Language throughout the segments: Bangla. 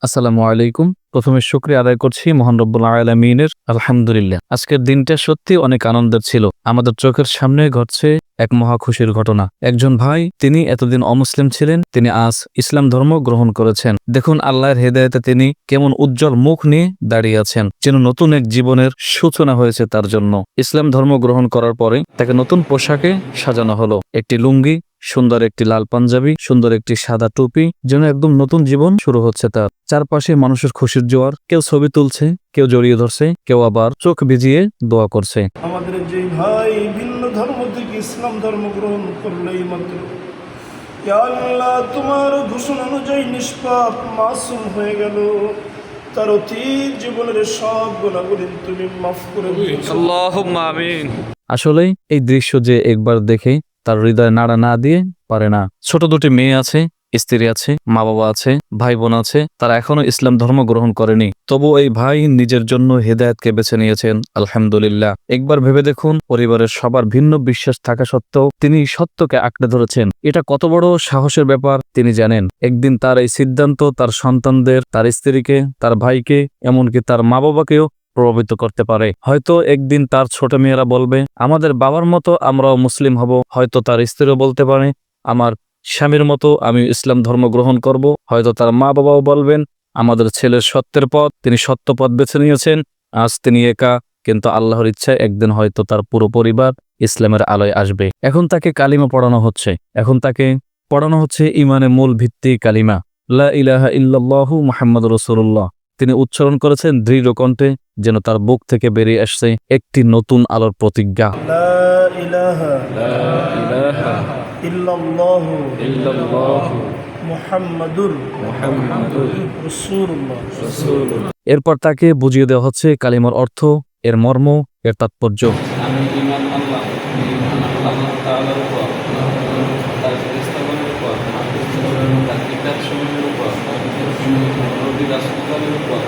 আসসালামু আলাইকুম। প্রথমে শুকরিয়া আদায় করছি মহান রব্বুল আলামিনের, আলহামদুলিল্লাহ। আজকের দিনটা সত্যি অনেক আনন্দের ছিল। আমাদের চোখের সামনে ঘটছে এক মহা খুশির ঘটনা। একজন ভাই, তিনি এতদিন অমুসলিম ছিলেন, তিনি আজ ইসলাম ধর্ম গ্রহণ করেছেন। দেখুন আল্লাহর হেদায়েতে তিনি কেমন উজ্জ্বল মুখ নিয়ে দাঁড়িয়ে আছেন, যেন নতুন এক জীবনের সূচনা হয়েছে তার জন্য। ইসলাম ধর্ম গ্রহণ করার পরে তাকে নতুন পোশাকে সাজানো হলো, একটি লুঙ্গি, সুন্দর একটি লাল পাঞ্জাবি, সুন্দর একটি সাদা টুপি, যেন একদম নতুন জীবন শুরু হচ্ছে তার। চারপাশে মানুষের খুশির জোয়ার, কেউ ছবি তুলছে, কেউ জড়িয়ে ধরছে, কেউ আবার চোখ ভিজিয়ে দোয়া করছে। আমাদের যে ভাই ভিন্ন ধর্ম থেকে ইসলাম ধর্ম গ্রহণ করলো এই মাত্র, ইয়া আল্লাহ তোমার ঘোষণা অনুযায়ী নিষ্পাপ মাসুম হয়ে গেল, তার অতীত জীবনের সব গুণাগুলি তুমি মাফ করে দিয়েছো। আল্লাহুম্মা আমিন। আসলে এই দৃশ্য যে একবার দেখে তার হৃদয় নাড়া না দিয়ে পারে না। ছোট দুটি মেয়ে আছে, স্ত্রী আছে, মা বাবা আছে, ভাই বোন আছে, তারা এখনো ইসলাম ধর্ম গ্রহণ করেনি। তবু এই ভাই নিজের জন্য হেদায়েতকে বেছে নিয়েছেন, আলহামদুলিল্লাহ। একবার ভেবে দেখুন, পরিবারের সবার ভিন্ন বিশ্বাস থাকা সত্ত্বেও তিনি সত্যকে আঁকড়ে ধরেছেন। এটা কত বড় সাহসের ব্যাপার তিনি জানেন। একদিন তার এই সিদ্ধান্ত তার সন্তানদের, তার স্ত্রীকে, তার ভাইকে, এমনকি তার মা বাবাকেও প্রভাবিত করতে পারে। হয়তো একদিন তার ছোট মেয়েরা বলবে, আমাদের বাবার মতো আমরাও মুসলিম হব। হয়তো তার স্ত্রীও বলতে পারে, আমার স্বামীর মতো আমি ইসলাম ধর্ম গ্রহণ করব। হয়তো তার মা বাবাও বলবেন, আমাদের ছেলের সত্যের পথ, তিনি সত্য পথ বেছে নিয়েছেন। আজ তিনি একা, কিন্তু আল্লাহর ইচ্ছায় একদিন হয়তো তার পুরো পরিবার ইসলামের আলোয় আসবে। এখন তাকে কালিমা পড়ানো হচ্ছে, এখন তাকে পড়ানো হচ্ছে ইমানের মূল ভিত্তি কালিমা, লা ইলাহা ইল্লাল্লাহু মুহাম্মাদুর রাসূলুল্লাহ। তিনি উচ্চারণ করেছেন দৃঢ় কণ্ঠে, যেন তার বুক থেকে বেরিয়ে আসছে একটি নতুন আলোর প্রতিজ্ঞা। লা ইলাহা ইল্লাল্লাহু মুহাম্মাদুর রাসূলুল্লাহ। এরপর তাকে বুঝিয়ে দেওয়া হচ্ছে কালিমার অর্থ, এর মর্ম, এর তাৎপর্য। আমি ঈমান আল্লাহ তাআলার উপর, তার ফেরেশতাগণের উপর, তার কিতাবসমূহের উপর, নবী রাসূলগণের উপর।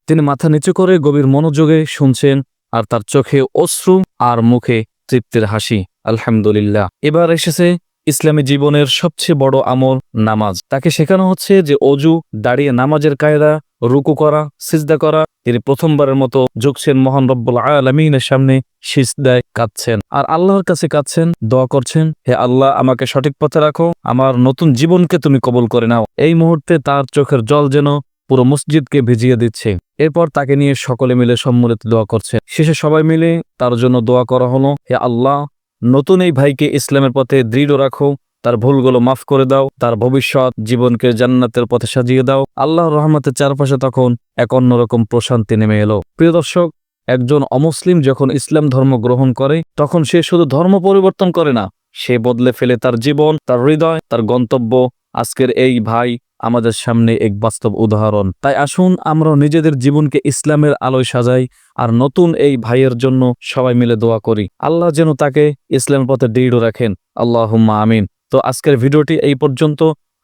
তিনি মাথা নিচু করে গভীর মনোযোগে শুনছেন, আর তার চোখে অশ্রু আর মুখে তৃপ্তির হাসি। আলহামদুলিল্লাহ। এবার এসেছে ইসলামী জীবনের সবচেয়ে বড় আমল, নামাজ। তাকে শেখানো হচ্ছে যে অজু, দাঁড়িয়ে নামাজের কায়দা, রুকু করা, সিজদা করা। তিনি প্রথমবারের মতো ঝুঁকছেন মহান রব্বুল আলামিনের সামনে, সিজদায় কাঁদছেন আর আল্লাহর কাছে কাঁদছেন, দোয়া করছেন, হে আল্লাহ, আমাকে সঠিক পথে রাখো, আমার নতুন জীবনকে তুমি কবুল করে নাও। এই মুহূর্তে তার চোখের জল যেন পুরো মসজিদকে ভিজিয়ে দিচ্ছে। এরপর তাকে নিয়ে সকলে মিলে সম্মিলিত দোয়া করছে। শেষে সবাই মিলে তার জন্য দোয়া করা হলো, হে আল্লাহ, নতুন এই ভাইকে ইসলামের পথে দৃঢ় রাখো, তার ভুলগুলো মাফ করে দাও, তার ভবিষ্যৎ জীবনকে জান্নাতের পথে সাজিয়ে দাও। আল্লাহর রহমতের চারপাশে তখন এক অন্যরকম প্রশান্তি নেমে এলো। প্রিয় দর্শক, একজন অমুসলিম যখন ইসলাম ধর্ম গ্রহণ করে, তখন সে শুধু ধর্ম পরিবর্তন করে না, সে বদলে ফেলে তার জীবন, তার হৃদয়, তার গন্তব্য। আজকের এই ভাই আমাদের সামনে এক বাস্তব উদাহরণ। তাই আসুন আমরা নিজেদের জীবনকে ইসলামের আলোয় সাজাই, আর নতুন এই ভাইয়ের জন্য সবাই মিলে দোয়া করি, আল্লাহ যেন তাকে ইসলামের পথে দৃঢ় রাখেন। আল্লাহুম্মা আমিন। তো আজকের ভিডিওটি এই পর্যন্ত,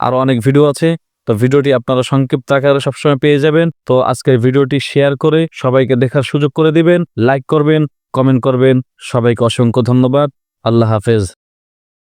আরো অনেক ভিডিও আছে। তো ভিডিওটি আপনারা সংক্ষিপ্ত আকারে সবসময় পেয়ে যাবেন। তো আজকের ভিডিওটি শেয়ার করে সবাইকে দেখার সুযোগ করে দিবেন, লাইক করবেন, কমেন্ট করবেন। সবাইকে অসংখ্য ধন্যবাদ। আল্লাহ হাফেজ।